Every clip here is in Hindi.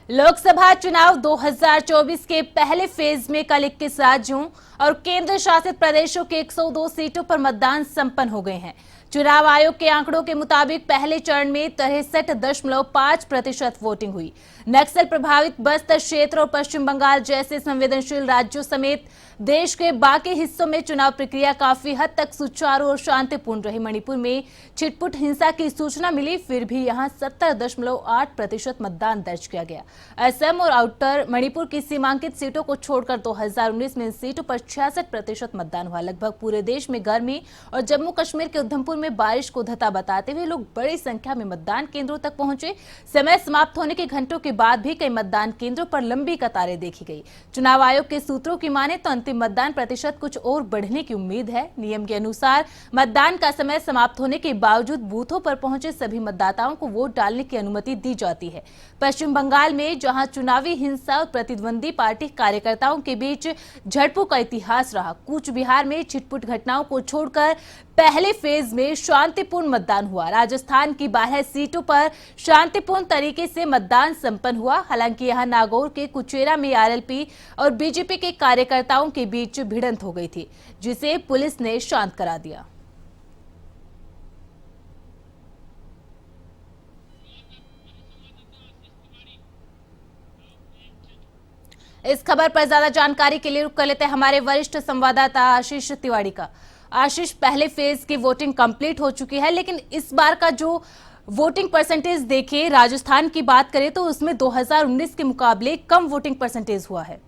लोकसभा चुनाव 2024 के पहले फेज में कल 21 राज्यों और केंद्र शासित प्रदेशों के 102 सीटों पर मतदान संपन्न हो गए हैं। चुनाव आयोग के आंकड़ों के मुताबिक पहले चरण में 63.5% वोटिंग हुई। नक्सल प्रभावित बस्तर क्षेत्र और पश्चिम बंगाल जैसे संवेदनशील राज्यों समेत देश के बाकी हिस्सों में चुनाव प्रक्रिया काफी हद तक सुचारू और शांतिपूर्ण रही। मणिपुर में छिटपुट हिंसा की सूचना मिली, फिर भी यहां 70.8% मतदान दर्ज किया गया। असम और आउटर मणिपुर की सीमांकित सीटों को छोड़कर 2019 में इन सीटों पर 66% मतदान हुआ। लगभग पूरे देश में गर्मी और जम्मू कश्मीर के उधमपुर में बारिश को धता बताते हुए लोग बड़ी संख्या में मतदान केंद्रों तक पहुंचे। समय समाप्त होने के घंटों के बाद भी कई मतदान केंद्रों पर लंबी कतारें देखी गई। चुनाव आयोग के सूत्रों की माने तो अंतिम मतदान प्रतिशत कुछ और बढ़ने की उम्मीद है। नियम के अनुसार मतदान का समय समाप्त होने के बावजूद बूथों पर पहुंचे सभी मतदाताओं को वोट डालने की अनुमति दी जाती है। पश्चिम बंगाल में जहां चुनावी हिंसा और प्रतिद्वंदी पार्टी कार्यकर्ताओं के बीच झड़पों का इतिहास रहा, कूच बिहार में छिटपुट घटनाओं को छोड़कर पहले फेज में शांतिपूर्ण मतदान हुआ। राजस्थान की 12 सीटों पर शांतिपूर्ण तरीके से मतदान संपन्न हुआ। हालांकि यहां नागौर के कुचेरा में आरएलपी और बीजेपी के कार्यकर्ताओं के बीच भिड़ंत हो गई थी, जिसे पुलिस ने शांत करा दिया। इस खबर पर ज्यादा जानकारी के लिए रुक कर लेते हैं हमारे वरिष्ठ संवाददाता आशीष तिवारी का। आशीष, पहले फेज की वोटिंग कंप्लीट हो चुकी है, लेकिन इस बार का जो वोटिंग परसेंटेज देखें, राजस्थान की बात करें तो उसमें 2019 के मुकाबले कम वोटिंग परसेंटेज हुआ है।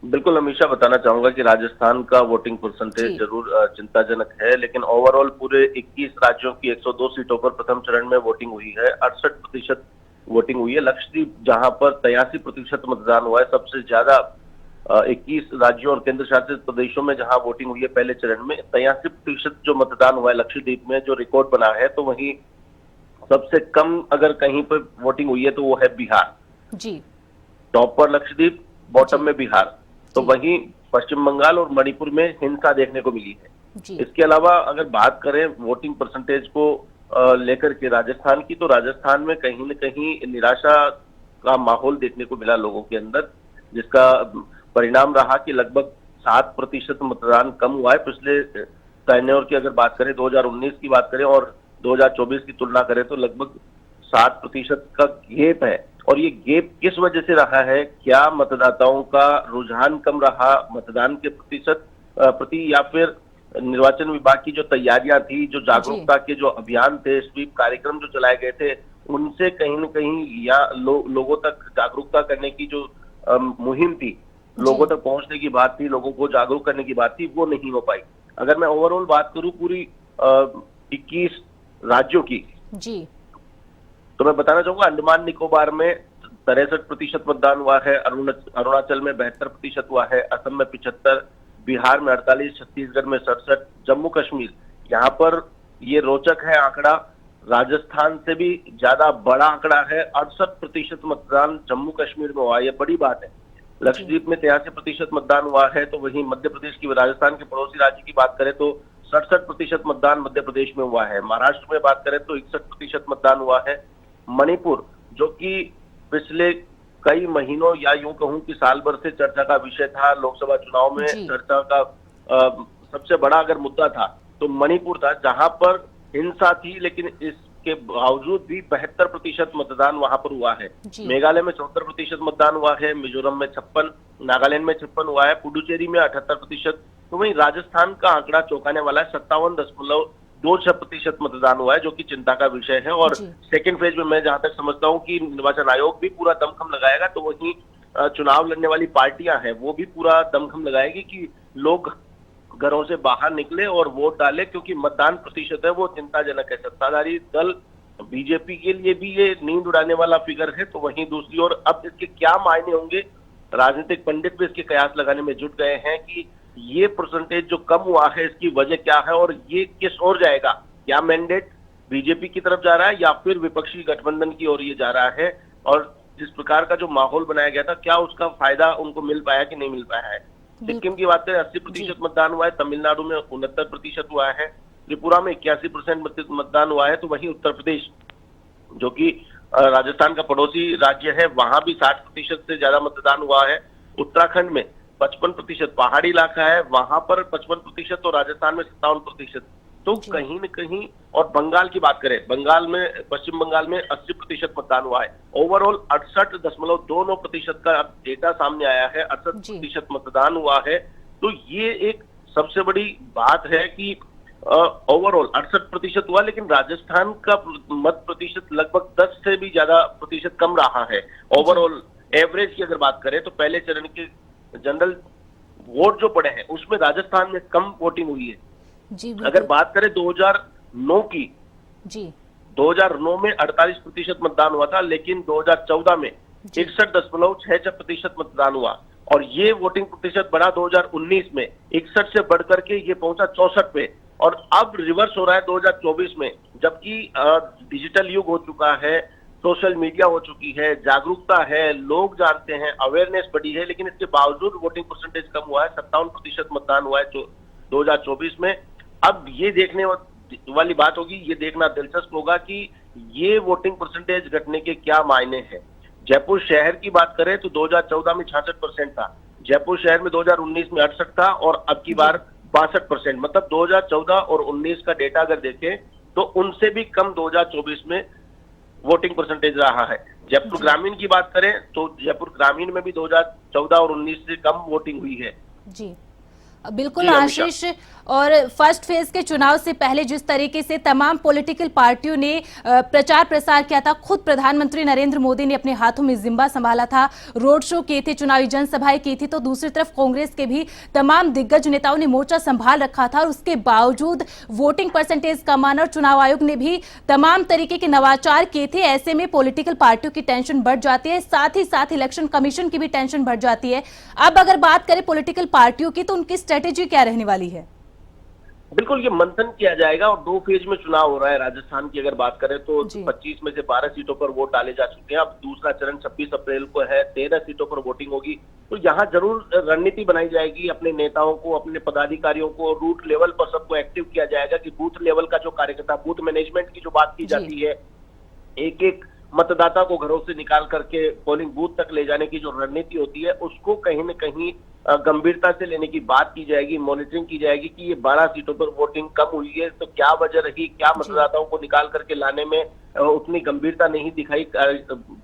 बिल्कुल हमेशा बताना चाहूंगा कि राजस्थान का वोटिंग परसेंटेज जरूर चिंताजनक है, लेकिन ओवरऑल पूरे 21 राज्यों की 102 सीटों पर प्रथम चरण में वोटिंग हुई है। 68% वोटिंग हुई है। लक्षद्वीप जहां पर 83% मतदान हुआ है, सबसे ज्यादा 21 राज्यों और केंद्र शासित प्रदेशों में जहां वोटिंग हुई है पहले चरण में 83% जो मतदान हुआ है लक्षद्वीप में, जो रिकॉर्ड बना है। तो वहीं सबसे कम अगर कहीं पर वोटिंग हुई है तो वो है बिहार जी। टॉप पर लक्षद्वीप, बॉटम में बिहार। तो वहीं पश्चिम बंगाल और मणिपुर में हिंसा देखने को मिली है। इसके अलावा अगर बात करें वोटिंग परसेंटेज को लेकर के राजस्थान की, तो राजस्थान में कहीं न कहीं निराशा का माहौल देखने को मिला लोगों के अंदर, जिसका परिणाम रहा कि लगभग 7% मतदान कम हुआ है। पिछले टेन्योर की अगर बात करें, 2019 की बात करें और 2024 की तुलना करें तो लगभग 7% का गेप है। और ये गेप किस वजह से रहा है? क्या मतदाताओं का रुझान कम रहा मतदान के प्रति, या फिर निर्वाचन विभाग की जो तैयारियां थी, जो जागरूकता के जो अभियान थे, स्वीप कार्यक्रम जो चलाए गए थे, उनसे कहीं न कहीं या लोगों तक जागरूकता करने की जो मुहिम थी, लोगों तक पहुंचने की बात थी, लोगों को जागरूक करने की बात थी, वो नहीं हो पाई। अगर मैं ओवरऑल बात करूं पूरी 21 राज्यों की जी, तो मैं बताना चाहूंगा अंडमान निकोबार में 63% मतदान हुआ है, अरुणाचल में 72% हुआ है, असम में 75%, बिहार में 48%, छत्तीसगढ़ में 67%, जम्मू कश्मीर यहाँ पर ये रोचक है आंकड़ा, राजस्थान से भी ज्यादा बड़ा आंकड़ा है, 68% मतदान जम्मू कश्मीर में हुआ। ये बड़ी बात है। लक्षद्वीप में 83% मतदान हुआ है। तो वहीं मध्य प्रदेश की, राजस्थान के पड़ोसी राज्य की बात करें तो 67% मतदान मध्य प्रदेश में हुआ है। महाराष्ट्र में बात करें तो 61% मतदान हुआ है। मणिपुर, जो कि पिछले कई महीनों या यूं कहूं कि साल भर से चर्चा का विषय था, लोकसभा चुनाव में चर्चा का सबसे बड़ा अगर मुद्दा था तो मणिपुर था, जहां पर हिंसा थी, लेकिन इसके बावजूद भी 72% मतदान वहां पर हुआ है। मेघालय में 74% मतदान हुआ है, मिजोरम में 56%, नागालैंड में 56% हुआ है, पुडुचेरी में 78%। तो वहीं राजस्थान का आंकड़ा चौंकाने वाला है, 57.26% मतदान हुआ है, जो कि चिंता का विषय है। और सेकेंड फेज में मैं जहां तक समझता हूं कि निर्वाचन आयोग भी पूरा दमखम लगाएगा, तो वहीं चुनाव लड़ने वाली पार्टियां हैं वो भी पूरा दमखम लगाएगी कि लोग घरों से बाहर निकले और वोट डाले, क्योंकि मतदान प्रतिशत है वो चिंताजनक है। सत्ताधारी दल बीजेपी के लिए भी ये नींद उड़ाने वाला फिगर है। तो वहीं दूसरी ओर अब इसके क्या मायने होंगे, राजनीतिक पंडित भी इसके कयास लगाने में जुट गए हैं कि ये परसेंटेज जो कम हुआ है इसकी वजह क्या है और ये किस ओर जाएगा। क्या मैंडेट बीजेपी की तरफ जा रहा है या फिर विपक्षी गठबंधन की ओर ये जा रहा है, और जिस प्रकार का जो माहौल बनाया गया था क्या उसका फायदा उनको मिल पाया कि नहीं मिल पाया है। सिक्किम की बात करें 80% मतदान हुआ है, तमिलनाडु में 69% हुआ है, त्रिपुरा में 81% मतदान हुआ है। तो वहीं उत्तर प्रदेश, जो कि राजस्थान का पड़ोसी राज्य है, वहां भी 60% से ज्यादा मतदान हुआ है। उत्तराखंड में 55%, पहाड़ी इलाका है वहां पर 55% और राजस्थान में 57%। तो कहीं न कहीं, और बंगाल की बात करें, बंगाल में, पश्चिम बंगाल में 80% मतदान हुआ है। ओवरऑल 68.29% का डेटा सामने आया है, 68% मतदान हुआ है। तो ये एक सबसे बड़ी बात है कि ओवरऑल 68% हुआ, लेकिन राजस्थान का मत प्रतिशत लगभग 10 से भी ज्यादा प्रतिशत कम रहा है। ओवरऑल एवरेज की अगर बात करें तो पहले चरण के जनरल वोट जो पड़े हैं उसमें राजस्थान में कम वोटिंग हुई है। जी, अगर बात करें 2009 की, जी 2009 में 48% मतदान हुआ था, लेकिन 2014 में 61.66% मतदान हुआ, और ये वोटिंग प्रतिशत बढ़ा 2019 में 61 से बढ़कर के ये पहुंचा 64 पे, और अब रिवर्स हो रहा है 2024 में, जबकि डिजिटल युग हो चुका है, सोशल मीडिया हो चुकी है, जागरूकता है, लोग जानते हैं, अवेयरनेस बढ़ी है, लेकिन इसके बावजूद वोटिंग परसेंटेज कम हुआ है। 57% मतदान हुआ है 2024 में। अब ये देखने वाली बात होगी, ये देखना दिलचस्प होगा कि ये वोटिंग परसेंटेज घटने के क्या मायने हैं। जयपुर शहर की बात करें तो 2014 में 66% था, जयपुर शहर में 2019 में 68 था, और अब की बार 62%। मतलब 2014 और 19 का डेटा अगर देखें तो उनसे भी कम 2024 में वोटिंग परसेंटेज रहा है। जयपुर ग्रामीण की बात करें तो जयपुर ग्रामीण में भी 2014 और 19 से कम वोटिंग हुई है। जी बिल्कुल आशीष, और फर्स्ट फेज के चुनाव से पहले जिस तरीके से तमाम पॉलिटिकल पार्टियों ने प्रचार प्रसार किया था, खुद प्रधानमंत्री नरेंद्र मोदी ने अपने हाथों में जिम्मा संभाला था, रोड शो किए थे, चुनावी जनसभाएं की थी, तो दूसरी तरफ कांग्रेस के भी तमाम दिग्गज नेताओं ने मोर्चा संभाल रखा था, और उसके बावजूद वोटिंग परसेंटेज कम आना, और चुनाव आयोग ने भी तमाम तरीके के नवाचार किए थे। ऐसे में पॉलिटिकल पार्टियों की टेंशन बढ़ जाती है, साथ ही साथ इलेक्शन कमीशन की भी टेंशन बढ़ जाती है। अब अगर बात करें पॉलिटिकल पार्टियों की, तो उनकी स्ट्रेटेजी क्या रहने वाली है? बिल्कुल, ये मंथन किया जाएगा, और 2 फेज में चुनाव हो रहा है। राजस्थान की अगर बात करें तो 25 में से 12 सीटों पर वोट डाले जा चुके हैं। अब दूसरा चरण 26 अप्रैल को है, 13 सीटों पर वोटिंग होगी। तो यहाँ जरूर रणनीति बनाई जाएगी, अपने नेताओं को, अपने पदाधिकारियों को रूट लेवल पर सबको एक्टिव किया जाएगा कि बूथ लेवल का जो कार्यकर्ता, बूथ मैनेजमेंट की जो बात की जाती है, एक एक मतदाता को घरों से निकाल करके पोलिंग बूथ तक ले जाने की जो रणनीति होती है, उसको कहीं न कहीं गंभीरता से लेने की बात की जाएगी, मॉनिटरिंग की जाएगी कि ये 12 सीटों पर वोटिंग कम हुई है तो क्या वजह रही, क्या मतदाताओं को निकाल करके लाने में उतनी गंभीरता नहीं दिखाई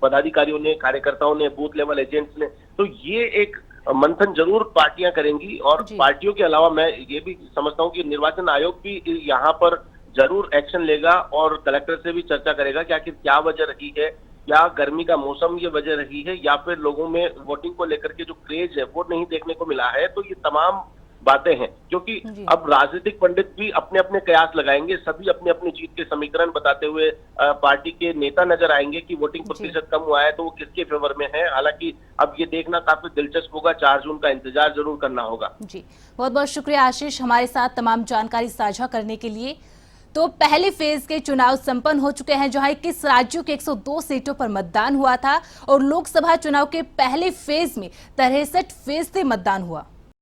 पदाधिकारियों ने, कार्यकर्ताओं ने, बूथ लेवल एजेंट्स ने। तो ये एक मंथन जरूर पार्टियां करेंगी, और पार्टियों के अलावा मैं ये भी समझता हूँ कि निर्वाचन आयोग भी यहाँ पर जरूर एक्शन लेगा, और कलेक्टर से भी चर्चा करेगा कि आखिर क्या वजह रही है, क्या गर्मी का मौसम ये वजह रही है, या फिर लोगों में वोटिंग को लेकर के जो क्रेज है वो नहीं देखने को मिला है। तो ये तमाम बातें हैं, क्योंकि अब राजनीतिक पंडित भी अपने अपने कयास लगाएंगे, सभी अपने अपनी जीत के समीकरण बताते हुए पार्टी के नेता नजर आएंगे कि वोटिंग प्रतिशत कम हुआ है तो वो किसके फेवर में है। हालांकि अब ये देखना काफी दिलचस्प होगा, 4 जून का इंतजार जरूर करना होगा। जी बहुत बहुत शुक्रिया आशीष, हमारे साथ तमाम जानकारी साझा करने के लिए। तो पहले फेज के चुनाव संपन्न हो चुके हैं, जहां 21 राज्यों के 102 सीटों पर मतदान हुआ था, और लोकसभा चुनाव के पहले फेज में 63% मतदान हुआ।